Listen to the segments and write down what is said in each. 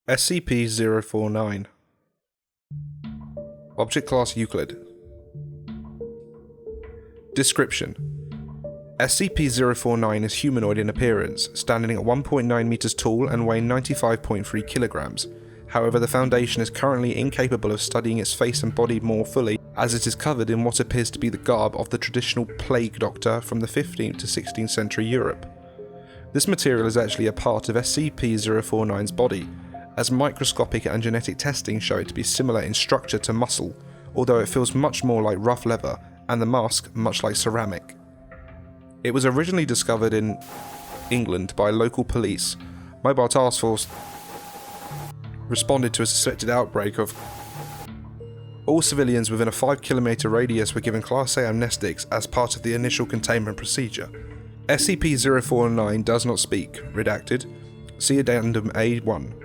SCP-049 Object Class Euclid. Description: SCP-049 is humanoid in appearance, standing at 1.9 meters tall and weighing 95.3 kilograms. However, the Foundation is currently incapable of studying its face and body more fully, as it is covered in what appears to be the garb of the traditional plague doctor from the 15th to 16th century Europe. This material is actually a part of SCP-049's body, as microscopic and genetic testing show it to be similar in structure to muscle, although it feels much more like rough leather, and the mask much like ceramic. It was originally discovered in England by local police. Mobile Task Force responded to a suspected outbreak of... All civilians within a 5-kilometer radius were given Class A amnestics as part of the initial containment procedure. SCP-049 does not speak, redacted. See Addendum A1.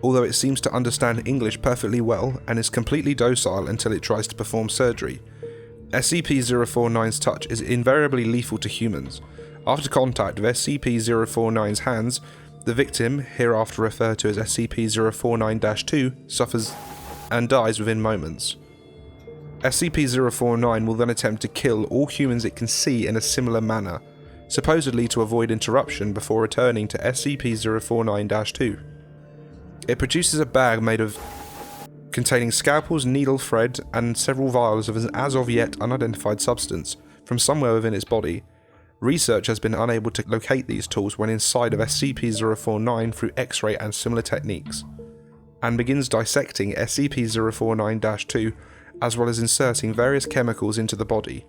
Although it seems to understand English perfectly well and is completely docile until it tries to perform surgery. SCP-049's touch is invariably lethal to humans. After contact with SCP-049's hands, the victim, hereafter referred to as SCP-049-2, suffers and dies within moments. SCP-049 will then attempt to kill all humans it can see in a similar manner, supposedly to avoid interruption before returning to SCP-049-2. It produces a bag made of containing scalpels, needle thread, and several vials of an as of yet unidentified substance from somewhere within its body. Research has been unable to locate these tools when inside of SCP-049 through X-ray and similar techniques, and begins dissecting SCP-049-2 as well as inserting various chemicals into the body.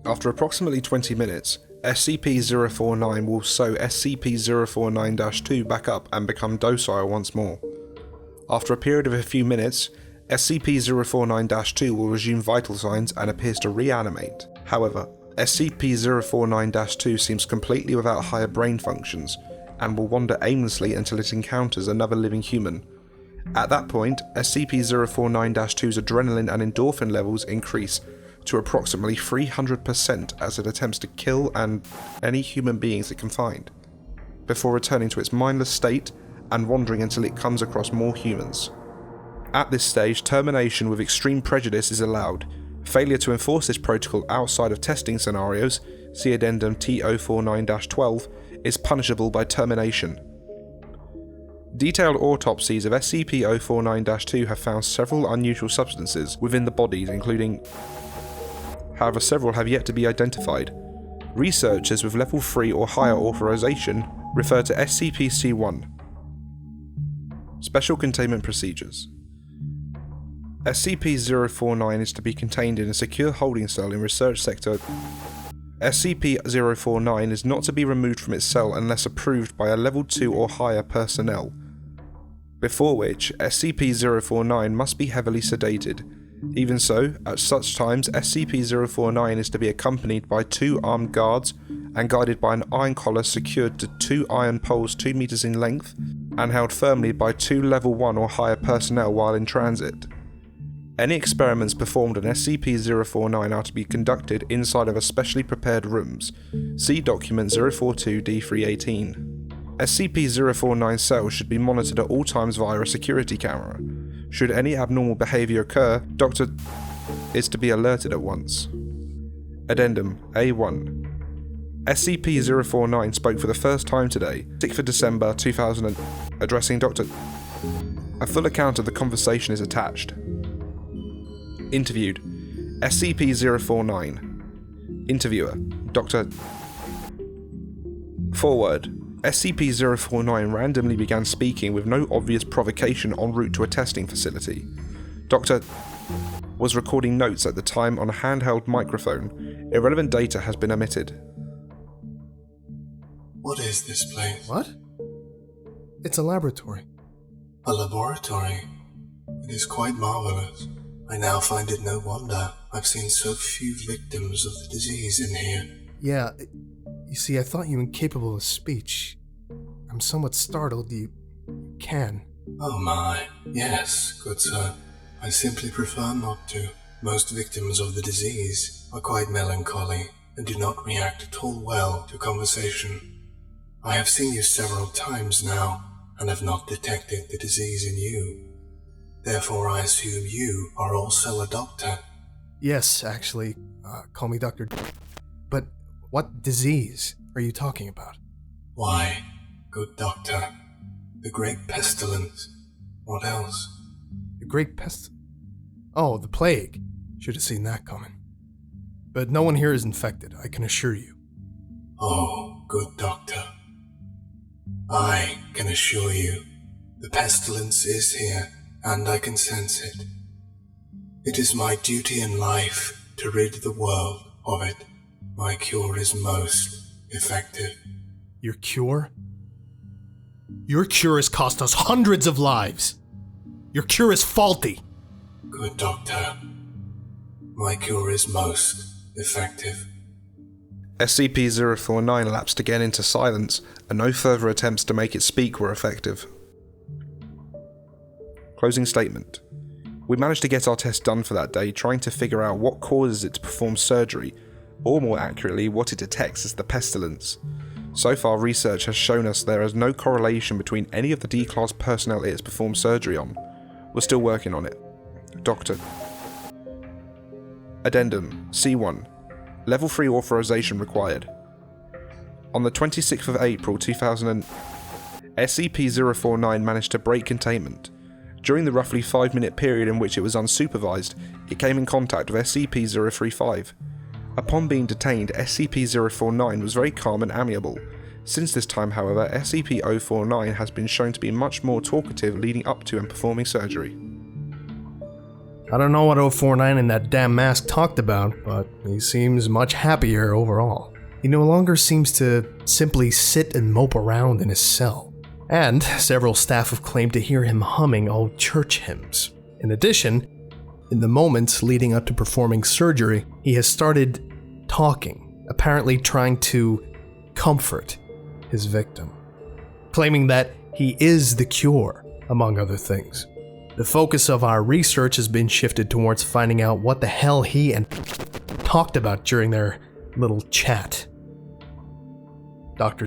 After approximately 20 minutes, SCP-049 will sew SCP-049-2 back up and become docile once more. After a period of a few minutes, SCP-049-2 will resume vital signs and appears to reanimate. However, SCP-049-2 seems completely without higher brain functions and will wander aimlessly until it encounters another living human. At that point, SCP-049-2's adrenaline and endorphin levels increase to approximately 300% as it attempts to kill any human beings it can find, before returning to its mindless state and wandering until it comes across more humans. At this stage, termination with extreme prejudice is allowed. Failure to enforce this protocol outside of testing scenarios, see Addendum T049-12, is punishable by termination. Detailed autopsies of SCP-049-2 have found several unusual substances within the bodies, including... However, several have yet to be identified. Researchers with Level 3 or higher authorization refer to SCP-C1. Special Containment Procedures. SCP-049 is to be contained in a secure holding cell in Research Sector. SCP-049 is not to be removed from its cell unless approved by a Level 2 or higher personnel, before which SCP-049 must be heavily sedated. Even so, at such times, SCP-049 is to be accompanied by 2 armed guards and guided by an iron collar secured to 2 iron poles 2 meters in length and held firmly by 2 Level 1 or higher personnel while in transit. Any experiments performed on SCP-049 are to be conducted inside of specially prepared rooms. See Document 042-D318. SCP-049 cells should be monitored at all times via a security camera. Should any abnormal behaviour occur, Dr. is to be alerted at once. Addendum A1. SCP-049 spoke for the first time today, 6th of December 2000, addressing Dr. A full account of the conversation is attached. Interviewed: SCP-049. Interviewer: Dr. Forward: SCP-049 randomly began speaking with no obvious provocation en route to a testing facility. Dr. was recording notes at the time on a handheld microphone. Irrelevant data has been omitted. What is this place? What? It's a laboratory. A laboratory? It is quite marvelous. I now find it no wonder I've seen so few victims of the disease in here. Yeah, you see, I thought you incapable of speech. I'm somewhat startled you can. Oh my, yes, good sir. I simply prefer not to. Most victims of the disease are quite melancholy and do not react at all well to conversation. I have seen you several times now, and have not detected the disease in you. Therefore, I assume you are also a doctor. Yes, actually. Call me Dr. But what disease are you talking about? Why, good doctor, the great pestilence. What else? The Great Pest? Oh, the plague. Should have seen that coming. But no one here is infected, I can assure you. Oh, good doctor. I can assure you, the pestilence is here, and I can sense it. It is my duty in life to rid the world of it. My cure is most effective. Your cure? Your cure has cost us hundreds of lives. Your cure is faulty. Good doctor. My cure is most effective. SCP-049 lapsed again into silence, and no further attempts to make it speak were effective. Closing statement. We managed to get our test done for that day, trying to figure out what causes it to perform surgery, or more accurately, what it detects as the pestilence. So far, research has shown us there is no correlation between any of the D-Class personnel it has performed surgery on. We're still working on it. Doctor. Addendum C1. Level 3 authorization required. On the 26th of April 2000, SCP-049 managed to break containment. During the roughly 5-minute period in which it was unsupervised, it came in contact with SCP-035. Upon being detained, SCP-049 was very calm and amiable. Since this time, however, SCP-049 has been shown to be much more talkative leading up to and performing surgery. I don't know what 049 and that damn mask talked about, but he seems much happier overall. He no longer seems to simply sit and mope around in his cell. And several staff have claimed to hear him humming old church hymns. In addition, in the moments leading up to performing surgery, he has started talking, apparently trying to comfort his victim, claiming that he is the cure, among other things. The focus of our research has been shifted towards finding out what the hell he and talked about during their little chat. Dr.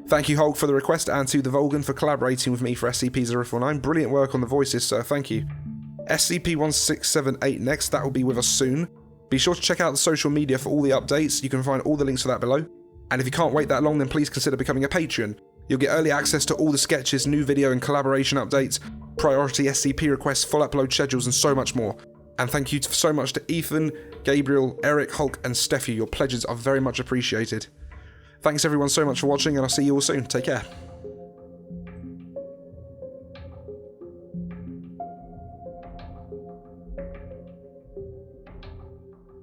Thank you, Hulk, for the request, and to the Volgan for collaborating with me for SCP-049. Brilliant work on the voices, sir. Thank you. SCP-1678 next. That will be with us soon. Be sure to check out the social media for all the updates. You can find all the links for that below. And if you can't wait that long, then please consider becoming a Patreon. You'll get early access to all the sketches, new video and collaboration updates, priority SCP requests, full upload schedules, and so much more. And thank you so much to Ethan, Gabriel, Eric, Hulk, and Steffi. Your pledges are very much appreciated. Thanks everyone so much for watching, and I'll see you all soon. Take care.